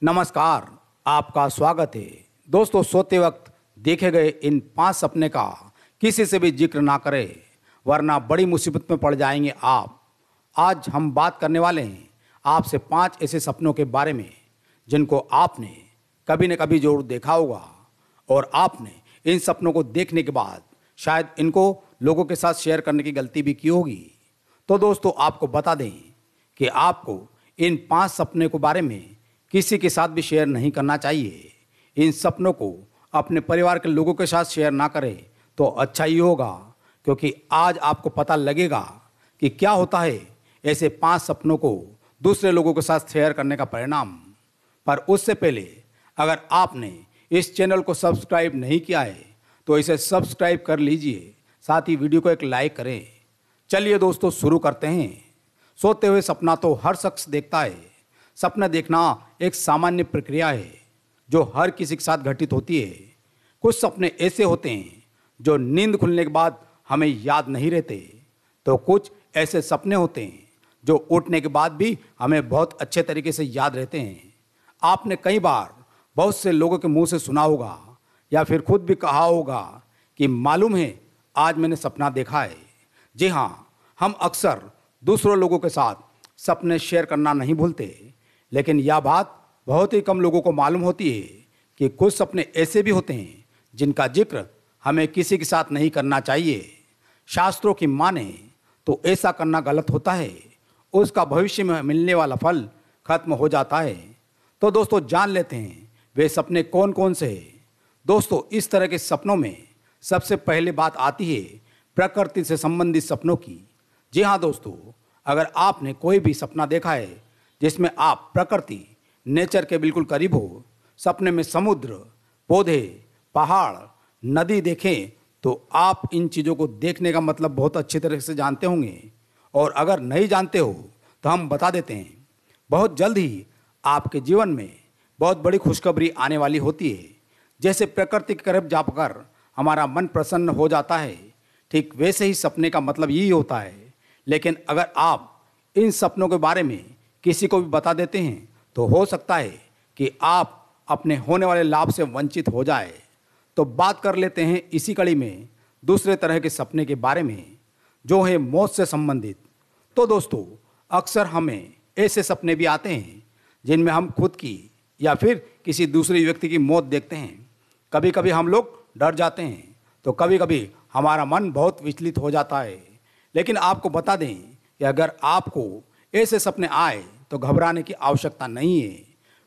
नमस्कार। आपका स्वागत है। दोस्तों, सोते वक्त देखे गए इन 5 सपने का किसी से भी जिक्र ना करें, वरना बड़ी मुसीबत में पड़ जाएंगे आप। आज हम बात करने वाले हैं आपसे 5 ऐसे सपनों के बारे में जिनको आपने कभी न कभी जरूर देखा होगा और आपने इन सपनों को देखने के बाद शायद इनको लोगों के साथ शेयर करने की गलती भी की होगी। तो दोस्तों, आपको बता दें कि आपको इन 5 सपने के बारे में किसी के साथ भी शेयर नहीं करना चाहिए। इन सपनों को अपने परिवार के लोगों के साथ शेयर ना करें तो अच्छा ही होगा, क्योंकि आज आपको पता लगेगा कि क्या होता है ऐसे 5 सपनों को दूसरे लोगों के साथ शेयर करने का परिणाम। पर उससे पहले अगर आपने इस चैनल को सब्सक्राइब नहीं किया है तो इसे सब्सक्राइब कर लीजिए, साथ ही वीडियो को एक लाइक करें। चलिए दोस्तों, शुरू करते हैं। सोते हुए सपना तो हर शख्स देखता है। सपना देखना एक सामान्य प्रक्रिया है जो हर किसी के साथ घटित होती है। कुछ सपने ऐसे होते हैं जो नींद खुलने के बाद हमें याद नहीं रहते, तो कुछ ऐसे सपने होते हैं जो उठने के बाद भी हमें बहुत अच्छे तरीके से याद रहते हैं। आपने कई बार बहुत से लोगों के मुंह से सुना होगा या फिर खुद भी कहा होगा कि मालूम है आज मैंने सपना देखा है। जी हाँ, हम अक्सर दूसरों लोगों के साथ सपने शेयर करना नहीं भूलते, लेकिन यह बात बहुत ही कम लोगों को मालूम होती है कि कुछ सपने ऐसे भी होते हैं जिनका जिक्र हमें किसी के साथ नहीं करना चाहिए। शास्त्रों की माने तो ऐसा करना गलत होता है, उसका भविष्य में मिलने वाला फल खत्म हो जाता है। तो दोस्तों, जान लेते हैं वे सपने कौन कौन से हैं। दोस्तों, इस तरह के सपनों में सबसे पहले बात आती है प्रकृति से संबंधित सपनों की। जी हाँ दोस्तों, अगर आपने कोई भी सपना देखा है जिसमें आप प्रकृति, नेचर के बिल्कुल करीब हो, सपने में समुद्र, पौधे, पहाड़, नदी देखें, तो आप इन चीज़ों को देखने का मतलब बहुत अच्छी तरह से जानते होंगे। और अगर नहीं जानते हो तो हम बता देते हैं, बहुत जल्द ही आपके जीवन में बहुत बड़ी खुशखबरी आने वाली होती है। जैसे प्रकृति के करीब जाकर हमारा मन प्रसन्न हो जाता है, ठीक वैसे ही सपने का मतलब यही होता है। लेकिन अगर आप इन सपनों के बारे में किसी को भी बता देते हैं तो हो सकता है कि आप अपने होने वाले लाभ से वंचित हो जाए। तो बात कर लेते हैं इसी कड़ी में दूसरे तरह के सपने के बारे में, जो है मौत से संबंधित। तो दोस्तों, अक्सर हमें ऐसे सपने भी आते हैं जिनमें हम खुद की या फिर किसी दूसरे व्यक्ति की मौत देखते हैं। कभी कभी हम लोग डर जाते हैं तो कभी कभी हमारा मन बहुत विचलित हो जाता है। लेकिन आपको बता दें कि अगर आपको ऐसे सपने आए तो घबराने की आवश्यकता नहीं है,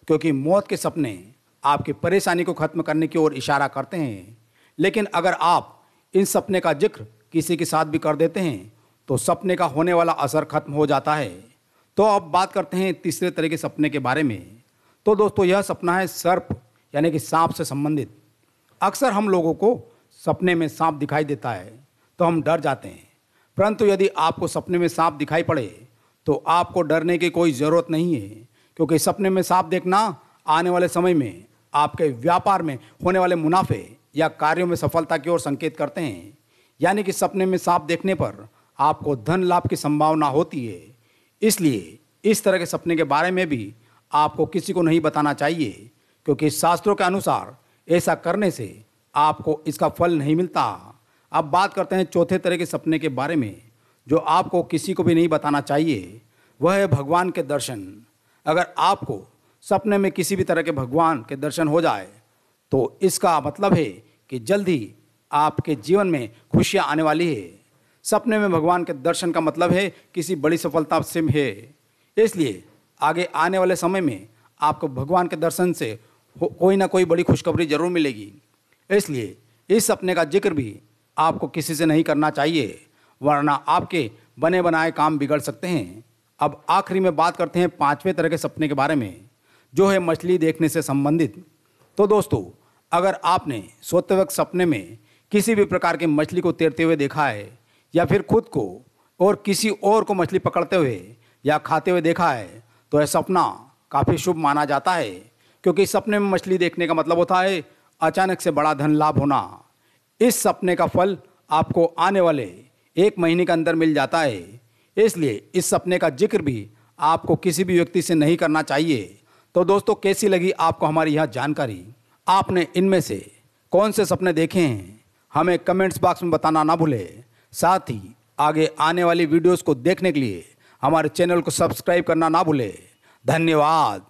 क्योंकि मौत के सपने आपकी परेशानी को खत्म करने की ओर इशारा करते हैं। लेकिन अगर आप इन सपने का जिक्र किसी के साथ भी कर देते हैं तो सपने का होने वाला असर खत्म हो जाता है। तो अब बात करते हैं तीसरे तरह के सपने के बारे में। तो दोस्तों, यह सपना है सर्प यानी कि सांप से संबंधित। अक्सर हम लोगों को सपने में सांप दिखाई देता है तो हम डर जाते हैं, परंतु यदि आपको सपने में सांप दिखाई पड़े तो आपको डरने की कोई ज़रूरत नहीं है, क्योंकि सपने में सांप देखना आने वाले समय में आपके व्यापार में होने वाले मुनाफे या कार्यों में सफलता की ओर संकेत करते हैं। यानी कि सपने में सांप देखने पर आपको धन लाभ की संभावना होती है। इसलिए इस तरह के सपने के बारे में भी आपको किसी को नहीं बताना चाहिए, क्योंकि शास्त्रों के अनुसार ऐसा करने से आपको इसका फल नहीं मिलता। अब बात करते हैं चौथे तरह के सपने के बारे में, जो आपको किसी को भी नहीं बताना चाहिए। वह है भगवान के दर्शन। अगर आपको सपने में किसी भी तरह के भगवान के दर्शन हो जाए तो इसका मतलब है कि जल्द ही आपके जीवन में खुशियां आने वाली है। सपने में भगवान के दर्शन का मतलब है किसी बड़ी सफलता से है। इसलिए आगे आने वाले समय में आपको भगवान के दर्शन से कोई ना कोई बड़ी खुशखबरी जरूर मिलेगी। इसलिए इस सपने का जिक्र भी आपको किसी से नहीं करना चाहिए, वरना आपके बने बनाए काम बिगड़ सकते हैं। अब आखिरी में बात करते हैं 5वें तरह के सपने के बारे में, जो है मछली देखने से संबंधित। तो दोस्तों, अगर आपने सोते वक्त सपने में किसी भी प्रकार की मछली को तैरते हुए देखा है या फिर खुद को और किसी और को मछली पकड़ते हुए या खाते हुए देखा है तो यह सपना काफ़ी शुभ माना जाता है, क्योंकि सपने में मछली देखने का मतलब होता है अचानक से बड़ा धन लाभ होना। इस सपने का फल आपको आने वाले 1 महीने के अंदर मिल जाता है। इसलिए इस सपने का जिक्र भी आपको किसी भी व्यक्ति से नहीं करना चाहिए। तो दोस्तों कैसी लगी आपको हमारी यह जानकारी? आपने इनमें से कौन से सपने देखे हैं हमें कमेंट्स बॉक्स में बताना ना भूलें। साथ ही आगे आने वाली वीडियोस को देखने के लिए हमारे चैनल को सब्सक्राइब करना ना भूलें। धन्यवाद।